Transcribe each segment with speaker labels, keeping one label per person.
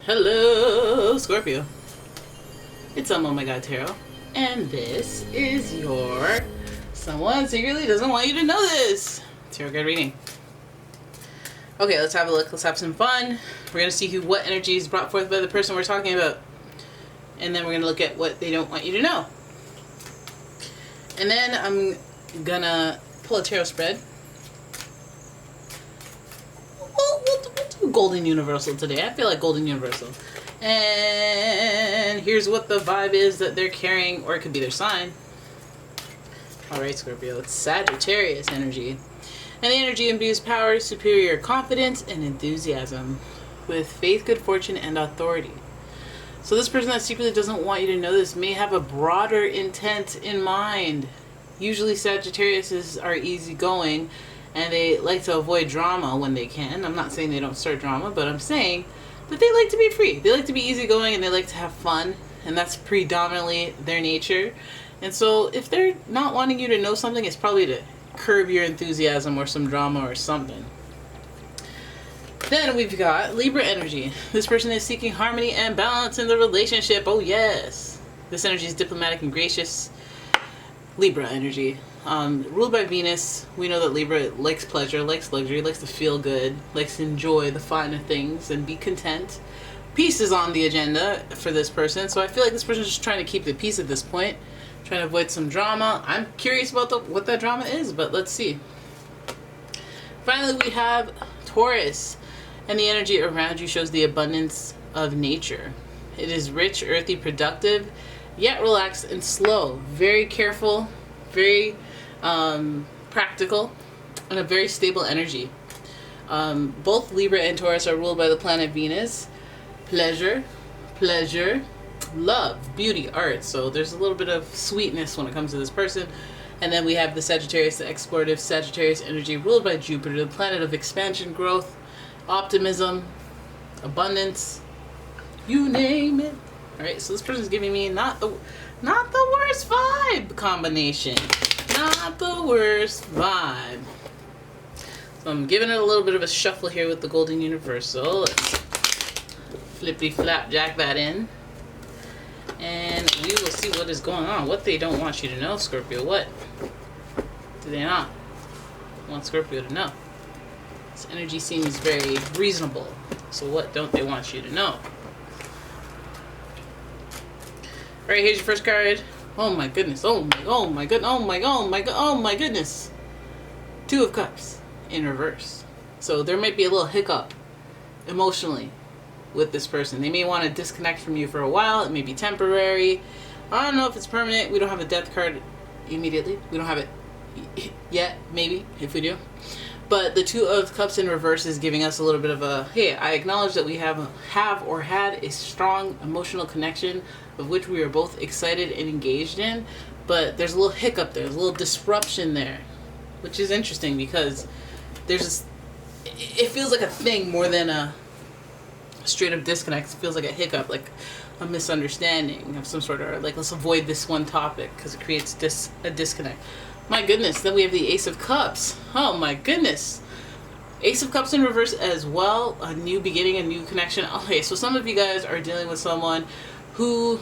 Speaker 1: Hello, Scorpio. It's umomgtarot, and this is your someone secretly doesn't want you to know this tarot card reading. Okay, let's have a look. Let's have some fun. We're gonna see what energy is brought forth by the person we're talking about, and then we're gonna look at what they don't want you to know. And then I'm gonna pull a tarot spread. We'll do Golden Universal today. I feel like Golden Universal. And here's what the vibe is that they're carrying, or it could be their sign. Alright, Scorpio, it's Sagittarius energy. And the energy imbues power, superior confidence, and enthusiasm with faith, good fortune, and authority. So this person that secretly doesn't want you to know this may have a broader intent in mind. Usually Sagittariuses are easygoing and they like to avoid drama when they can. I'm not saying they don't start drama, but I'm saying that they like to be free. They like to be easygoing and they like to have fun, and that's predominantly their nature. And so if they're not wanting you to know something, it's probably to curb your enthusiasm or some drama or something. Then we've got Libra energy. This person is seeking harmony and balance in the relationship. Oh yes. This energy is diplomatic and gracious. Libra energy. Ruled by Venus. We know that Libra likes pleasure, likes luxury, likes to feel good, likes to enjoy the finer things and be content. Peace is on the agenda for this person. So I feel like this person is just trying to keep the peace at this point. Trying to avoid some drama. I'm curious about what that drama is, but let's see. Finally, we have Taurus. And the energy around you shows the abundance of nature. It is rich, earthy, productive, yet relaxed and slow. Very careful, very practical, and a very stable energy. Both Libra and Taurus are ruled by the planet Venus. Pleasure, love, beauty, art. So there's a little bit of sweetness when it comes to this person. And then we have the Sagittarius, the explorative Sagittarius energy ruled by Jupiter, the planet of expansion, growth, optimism, abundance, you name it. All right, so this person's giving me not the worst vibe combination. Not the worst vibe. So I'm giving it a little bit of a shuffle here with the Golden Universal. Let's flippy flapjack that in. And we will see what is going on. What they don't want you to know, Scorpio. What do they not want Scorpio to know? This energy seems very reasonable. So what don't they want you to know? Alright, here's your first card. Oh my goodness. Oh my goodness. Two of Cups in reverse. So there might be a little hiccup emotionally with this person. They may want to disconnect from you for a while. It may be temporary. I don't know if it's permanent. We don't have a death card immediately. We don't have it yet, maybe, if we do. But the Two of Cups in reverse is giving us a little bit of a, hey, I acknowledge that we have or had a strong emotional connection of which we are both excited and engaged in, but there's a little hiccup there, there's a little disruption there, which is interesting because there's this, it feels like a thing more than a straight up disconnect. It feels like a hiccup, like a misunderstanding of some sort, or like let's avoid this one topic because it creates a disconnect. My goodness, then we have the Ace of Cups. Oh my goodness. Ace of Cups in reverse as well. A new beginning, a new connection. Okay, so some of you guys are dealing with someone who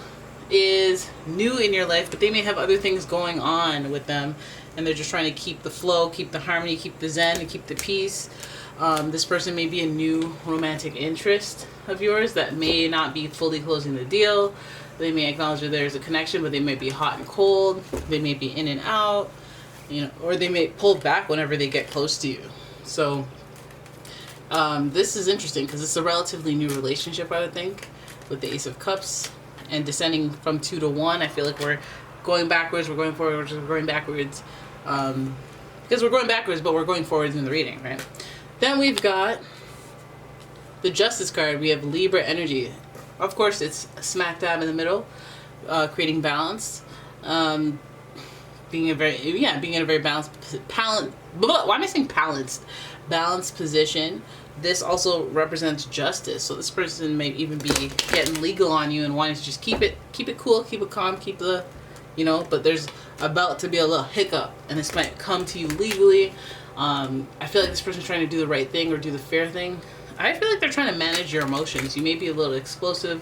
Speaker 1: is new in your life, but they may have other things going on with them, and they're just trying to keep the flow, keep the harmony, keep the zen, and keep the peace. This person may be a new romantic interest of yours that may not be fully closing the deal. They may acknowledge that there's a connection, but they may be hot and cold. They may be in and out. You know, or they may pull back whenever they get close to you. So this is interesting because it's a relatively new relationship, I would think, with the Ace of Cups and descending from 2 to 1. I feel like we're going backwards, we're going forwards, we're going backwards, because we're going backwards, but we're going forwards in the reading, right? Then we've got the Justice card. We have Libra energy. Of course, it's smack dab in the middle, creating balance. Being in a very balanced, why am I saying balanced? Balanced position. This also represents justice. So this person may even be getting legal on you and wanting to just keep it cool, keep it calm, keep the, but there's about to be a little hiccup, and this might come to you legally. I feel like this person's trying to do the right thing or do the fair thing. I feel like they're trying to manage your emotions. You may be a little explosive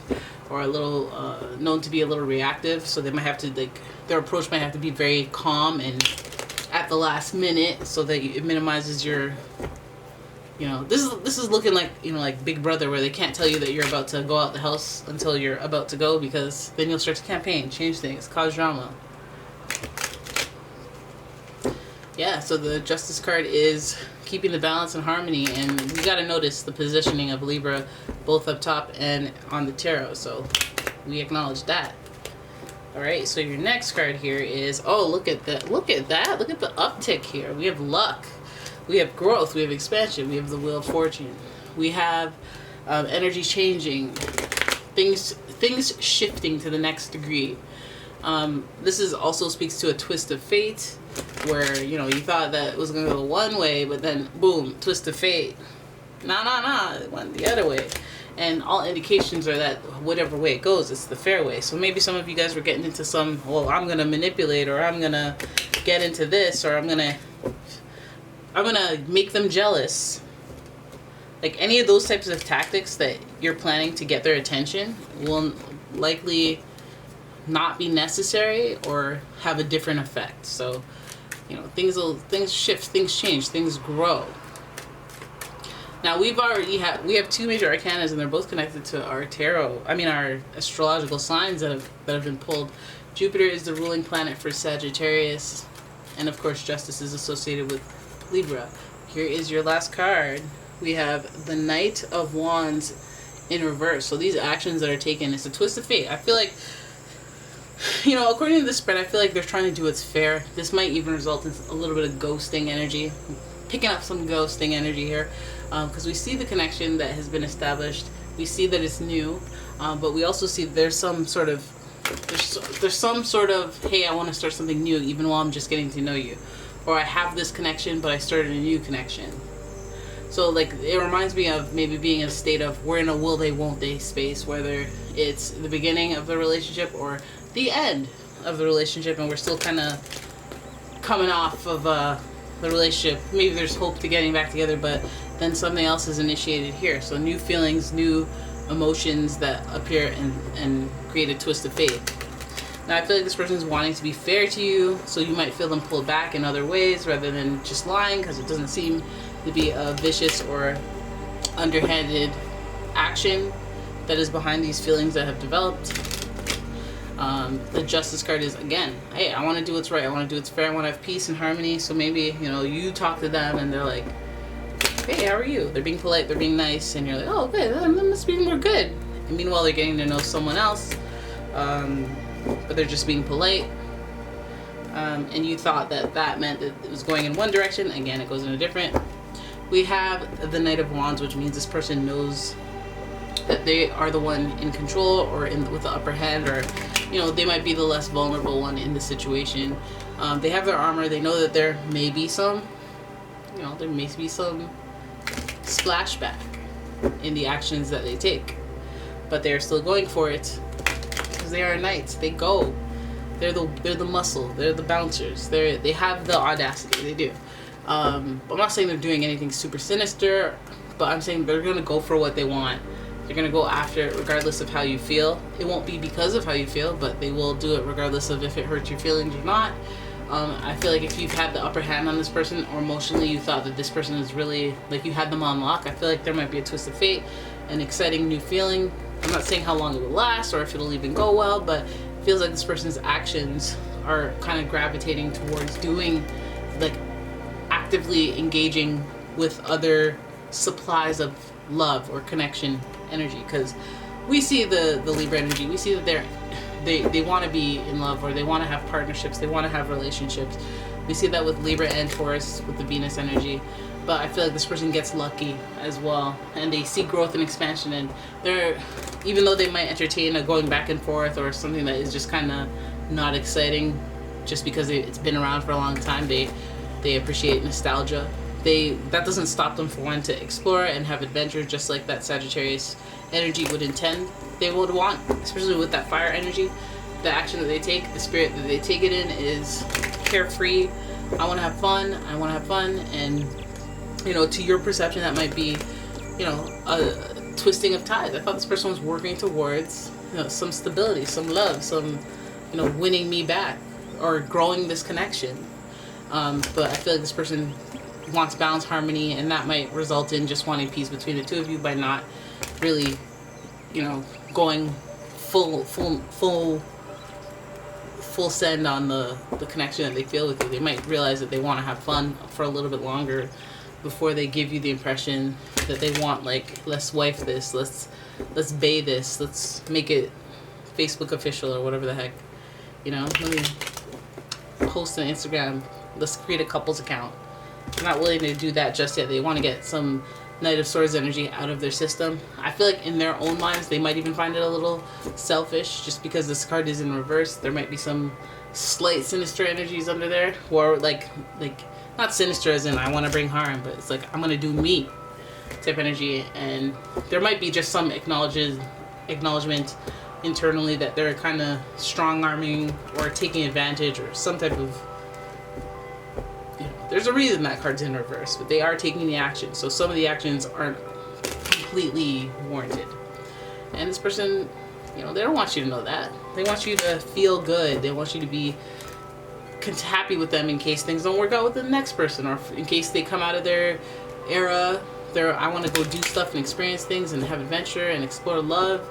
Speaker 1: or a little known to be a little reactive, so they might have to, like, their approach might have to be very calm and at the last minute, so that it minimizes your, you know, this is looking like, you know, like Big Brother, where they can't tell you that you're about to go out the house until you're about to go, because then you'll start to campaign, change things, cause drama. Yeah, so the Justice card is keeping the balance and harmony, and we got to notice the positioning of Libra both up top and on the tarot, so we acknowledge that. All right, so your next card here is, oh, look at that, look at that, look at the uptick here. We have luck, we have growth, we have expansion, we have the Wheel of Fortune, we have energy changing, things shifting to the next degree. This is also speaks to a twist of fate, where, you know, you thought that it was going to go one way, but then boom, twist of fate. Nah, it went the other way. And all indications are that whatever way it goes, it's the fair way. So maybe some of you guys were getting into some, well, I'm going to manipulate, or I'm going to get into this, or I'm going to make them jealous. Like, any of those types of tactics that you're planning to get their attention will likely not be necessary or have a different effect. So, you know, things shift, things change, things grow. Now we have two major arcanas, and they're both connected to our tarot. I mean, our astrological signs that have been pulled. Jupiter is the ruling planet for Sagittarius, and of course Justice is associated with Libra. Here is your last card. We have the Knight of Wands in reverse. So these actions that are taken, it's a twist of fate. I feel like, you know, according to this spread, I feel like they're trying to do what's fair. This might even result in a little bit of ghosting energy. Picking up some ghosting energy here. Because we see the connection that has been established. We see that it's new. But we also see there's some sort of, hey, I want to start something new even while I'm just getting to know you. Or I have this connection, but I started a new connection. So, like, it reminds me of maybe being in a state of, we're in a will they, won't they space, whether it's the beginning of the relationship or the end of the relationship, and we're still kind of coming off of the relationship. Maybe there's hope to getting back together, but then something else is initiated here. So new feelings, new emotions that appear and create a twist of fate. Now, I feel like this person is wanting to be fair to you, so you might feel them pulled back in other ways rather than just lying, because it doesn't seem to be a vicious or underhanded action that is behind these feelings that have developed. The Justice card is, again, hey, I want to do what's right, I want to do what's fair, I want to have peace and harmony. So maybe, you know, you talk to them and they're like, hey, how are you? They're being polite, they're being nice, and you're like, oh, okay, that must be more good. And meanwhile, they're getting to know someone else, but they're just being polite. And you thought that meant that it was going in one direction. Again, it goes in a different. We have the Knight of Wands, which means this person knows that they are the one in control, or with the upper hand, or, you know, they might be the less vulnerable one in the situation. They have their armor. They know that there may be some, you know, there may be some splashback in the actions that they take, but they're still going for it because they are knights. They go. They're the muscle. They're the bouncers. They have the audacity. They do. I'm not saying they're doing anything super sinister, but I'm saying they're gonna go for what they want. They're gonna go after it regardless of how you feel. It won't be because of how you feel, but they will do it regardless of if it hurts your feelings or not. I feel like if you've had the upper hand on this person, or emotionally you thought that this person is really, like, you had them on lock, I feel like there might be a twist of fate, an exciting new feeling. I'm not saying how long it will last or if it'll even go well, but it feels like this person's actions are kind of gravitating towards doing, like, actively engaging with other supplies of love or connection energy. Because we see the Libra energy, we see that they want to be in love, or they want to have partnerships, they want to have relationships. We see that with Libra and Taurus with the Venus energy. But I feel like this person gets lucky as well, and they see growth and expansion, and they're, even though they might entertain a going back and forth or something that is just kind of not exciting just because it's been around for a long time, they appreciate nostalgia. That doesn't stop them, for one, to explore and have adventure, just like that Sagittarius energy would intend. They would want, especially with that fire energy, the action that they take, the spirit that they take it in is carefree. I want to have fun, and, you know, to your perception that might be you know, a twisting of ties. I thought this person was working towards, you know, some stability, some love, some, you know, winning me back or growing this connection. But I feel like this person wants balance, harmony, and that might result in just wanting peace between the two of you by not really, you know, going full send on the connection that they feel with you. They might realize that they want to have fun for a little bit longer before they give you the impression that they want, like, let's wife this, let's bae this, let's make it Facebook official or whatever the heck, you know. Let me post on Instagram, let's create a couples account. They're not willing to do that just yet. They want to get some Knight of Swords energy out of their system. I feel like in their own minds they might even find it a little selfish, just because this card is in reverse. There might be some slight sinister energies under there, or like not sinister as in I want to bring harm, but it's like I'm gonna do me type energy. And there might be just some acknowledgement internally that they're kind of strong-arming or taking advantage or some type of, you know, there's a reason that card's in reverse, but they are taking the action. So some of the actions aren't completely warranted. And this person, you know, they don't want you to know that. They want you to feel good. They want you to be happy with them in case things don't work out with the next person, or in case they come out of their era, I want to go do stuff and experience things and have adventure and explore love.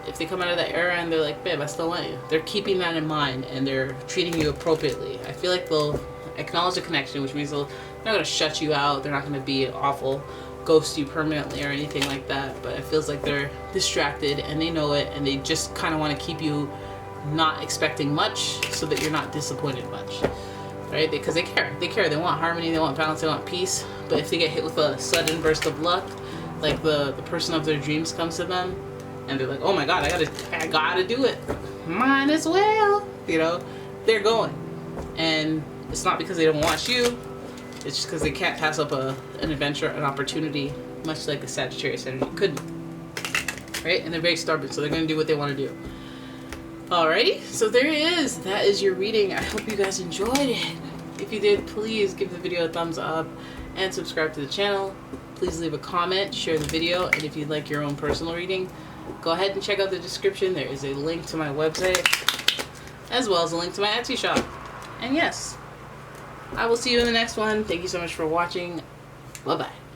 Speaker 1: If they come out of that era and they're like, babe, I still want you, they're keeping that in mind and they're treating you appropriately. I feel like they'll acknowledge the connection, which means they're not going to shut you out. They're not going to be awful, ghost you permanently or anything like that. But it feels like they're distracted and they know it, and they just kind of want to keep you not expecting much so that you're not disappointed much, right? Because they care. They want harmony, they want balance, they want peace. But if they get hit with a sudden burst of luck, like the person of their dreams comes to them and they're like, oh my god, I gotta do it, might as well, you know, they're going. And it's not because they don't want you, it's just because they can't pass up an adventure, an opportunity, much like a Sagittarius energy couldn't, right? And they're very stubborn, so they're going to do what they want to do. Alrighty, so there it is. That is your reading. I hope you guys enjoyed it. If you did, please give the video a thumbs up and subscribe to the channel. Please leave a comment, share the video, and if you'd like your own personal reading, go ahead and check out the description. There is a link to my website, as well as a link to my Etsy shop. And yes, I will see you in the next one. Thank you so much for watching. Bye-bye.